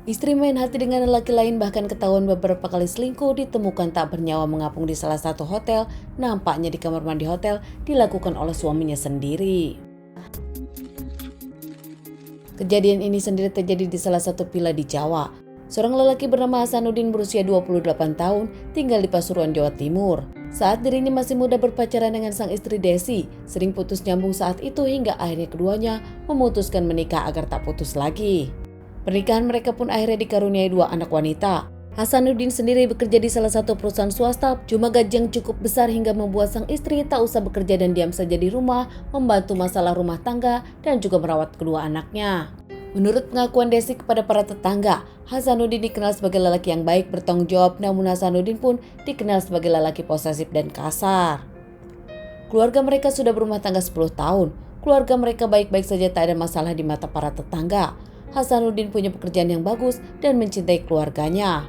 Istri main hati dengan lelaki lain bahkan ketahuan beberapa kali selingkuh ditemukan tak bernyawa mengapung di salah satu hotel, nampaknya di kamar mandi hotel dilakukan oleh suaminya sendiri. Kejadian ini sendiri terjadi di salah satu villa di Jawa. Seorang lelaki bernama Hasanuddin berusia 28 tahun tinggal di Pasuruan, Jawa Timur. Saat dirinya masih muda berpacaran dengan sang istri Desi, sering putus nyambung saat itu hingga akhirnya keduanya memutuskan menikah agar tak putus lagi. Pernikahan mereka pun akhirnya dikaruniai 2 anak wanita. Hasanuddin sendiri bekerja di salah satu perusahaan swasta, cuma gaji yang cukup besar hingga membuat sang istri tak usah bekerja dan diam saja di rumah, membantu masalah rumah tangga dan juga merawat kedua anaknya. Menurut pengakuan Desi kepada para tetangga, Hasanuddin dikenal sebagai lelaki yang baik bertanggung jawab, namun Hasanuddin pun dikenal sebagai lelaki posesif dan kasar. Keluarga mereka sudah berumah tangga 10 tahun. Keluarga mereka baik-baik saja, tak ada masalah di mata para tetangga. Hasanuddin punya pekerjaan yang bagus dan mencintai keluarganya.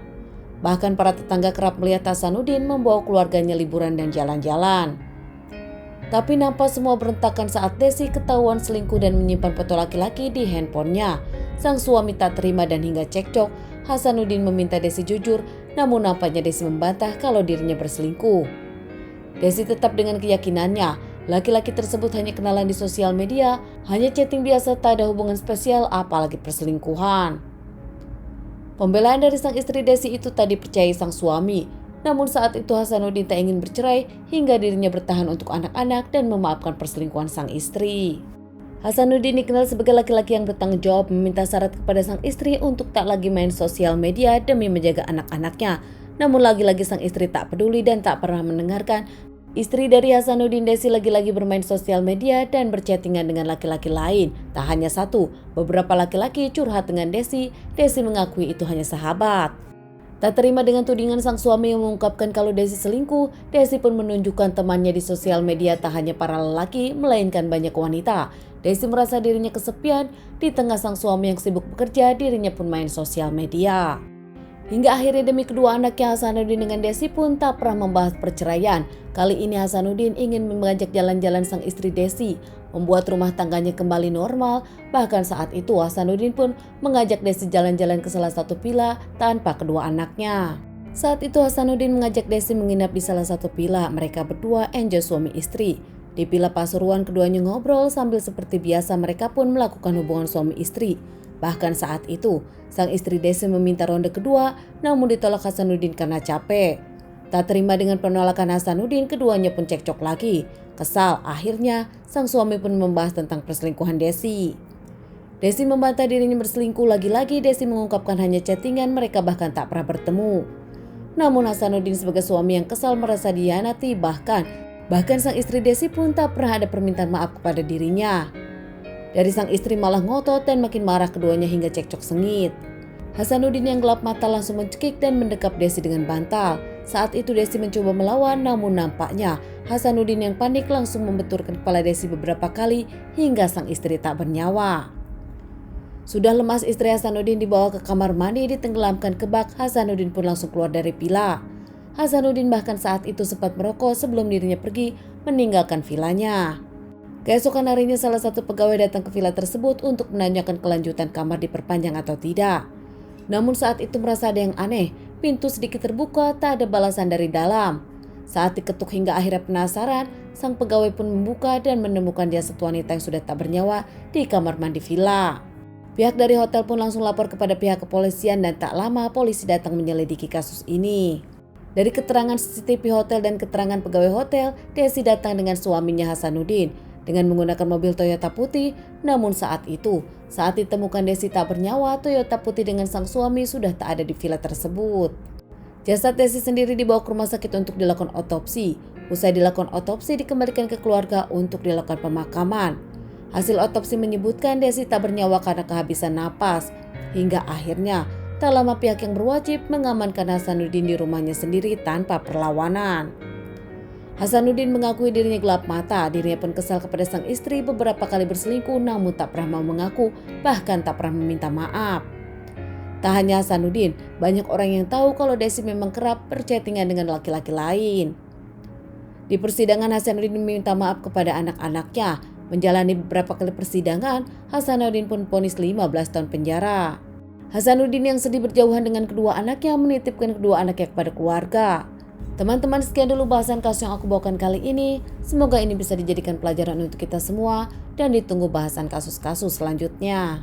Bahkan para tetangga kerap melihat Hasanuddin membawa keluarganya liburan dan jalan-jalan. Tapi nampak semua berantakan saat Desi ketahuan selingkuh dan menyimpan foto laki-laki di handphonenya. Sang suami tak terima dan hingga cekcok. Hasanuddin meminta Desi jujur, namun nampaknya Desi membantah kalau dirinya berselingkuh. Desi tetap dengan keyakinannya, laki-laki tersebut hanya kenalan di sosial media, hanya chatting biasa, tak ada hubungan spesial apalagi perselingkuhan. Pembelaan dari sang istri Desi itu tak dipercayai sang suami. Namun saat itu Hasanuddin tak ingin bercerai hingga dirinya bertahan untuk anak-anak dan memaafkan perselingkuhan sang istri. Hasanuddin dikenal sebagai laki-laki yang bertanggung jawab, meminta syarat kepada sang istri untuk tak lagi main sosial media demi menjaga anak-anaknya. Namun lagi-lagi sang istri tak peduli dan tak pernah mendengarkan. Istri dari Hasanuddin, Desi, lagi-lagi bermain sosial media dan berchattingan dengan laki-laki lain. Tak hanya satu, beberapa laki-laki curhat dengan Desi. Desi mengakui itu hanya sahabat. Tak terima dengan tudingan sang suami yang mengungkapkan kalau Desi selingkuh, Desi pun menunjukkan temannya di sosial media. Tak hanya para lelaki, melainkan banyak wanita. Desi merasa dirinya kesepian, di tengah sang suami yang sibuk bekerja, dirinya pun main sosial media. Hingga akhirnya demi kedua anaknya, Hasanuddin dengan Desi pun tak pernah membahas perceraian. Kali ini Hasanuddin ingin mengajak jalan-jalan sang istri Desi, membuat rumah tangganya kembali normal. Bahkan saat itu Hasanuddin pun mengajak Desi jalan-jalan ke salah satu villa tanpa kedua anaknya. Saat itu Hasanuddin mengajak Desi menginap di salah satu villa. Mereka berdua enjoy suami istri. Di villa Pasuruan keduanya ngobrol sambil seperti biasa mereka pun melakukan hubungan suami istri. Bahkan saat itu, sang istri Desi meminta ronde kedua, namun ditolak Hasanuddin karena capek. Tak terima dengan penolakan Hasanuddin, keduanya pun cekcok lagi. Kesal, akhirnya sang suami pun membahas tentang perselingkuhan Desi. Desi membantah dirinya berselingkuh, lagi-lagi Desi mengungkapkan hanya chattingan, mereka bahkan tak pernah bertemu. Namun Hasanuddin sebagai suami yang kesal merasa dihianati, bahkan sang istri Desi pun tak pernah ada permintaan maaf kepada dirinya. Dari sang istri malah ngotot dan makin marah keduanya hingga cekcok sengit. Hasanuddin yang gelap mata langsung mencekik dan mendekap Desi dengan bantal. Saat itu Desi mencoba melawan, namun nampaknya Hasanuddin yang panik langsung membenturkan kepala Desi beberapa kali hingga sang istri tak bernyawa. Sudah lemas, istri Hasanuddin dibawa ke kamar mandi, ditenggelamkan ke bak. Hasanuddin pun langsung keluar dari villa. Hasanuddin bahkan saat itu sempat merokok sebelum dirinya pergi meninggalkan villanya. Keesokan harinya salah satu pegawai datang ke villa tersebut untuk menanyakan kelanjutan kamar diperpanjang atau tidak. Namun saat itu merasa ada yang aneh, pintu sedikit terbuka, tak ada balasan dari dalam. Saat diketuk hingga akhirnya penasaran, sang pegawai pun membuka dan menemukan jasad wanita yang sudah tak bernyawa di kamar mandi villa. Pihak dari hotel pun langsung lapor kepada pihak kepolisian dan tak lama polisi datang menyelidiki kasus ini. Dari keterangan CCTV hotel dan keterangan pegawai hotel, Desi datang dengan suaminya Hasanuddin dengan menggunakan mobil Toyota putih. Namun saat ditemukan Desi tak bernyawa, Toyota putih dengan sang suami sudah tak ada di villa tersebut. Jasad Desi sendiri dibawa ke rumah sakit untuk dilakukan otopsi. Usai dilakukan otopsi, dikembalikan ke keluarga untuk dilakukan pemakaman. Hasil otopsi menyebutkan Desi tak bernyawa karena kehabisan napas. Hingga akhirnya tak lama pihak yang berwajib mengamankan Hasanuddin di rumahnya sendiri tanpa perlawanan. Hasanuddin mengakui dirinya gelap mata, dirinya pun kesal kepada sang istri beberapa kali berselingkuh namun tak pernah mau mengaku, bahkan tak pernah meminta maaf. Tak hanya Hasanuddin, banyak orang yang tahu kalau Desi memang kerap berchattingan dengan laki-laki lain. Di persidangan Hasanuddin meminta maaf kepada anak-anaknya. Menjalani beberapa kali persidangan, Hasanuddin pun vonis 15 tahun penjara. Hasanuddin yang sedih berjauhan dengan kedua anaknya menitipkan kedua anaknya kepada keluarga. Teman-teman, sekian dulu bahasan kasus yang aku bawakan kali ini. Semoga ini bisa dijadikan pelajaran untuk kita semua dan ditunggu bahasan kasus-kasus selanjutnya.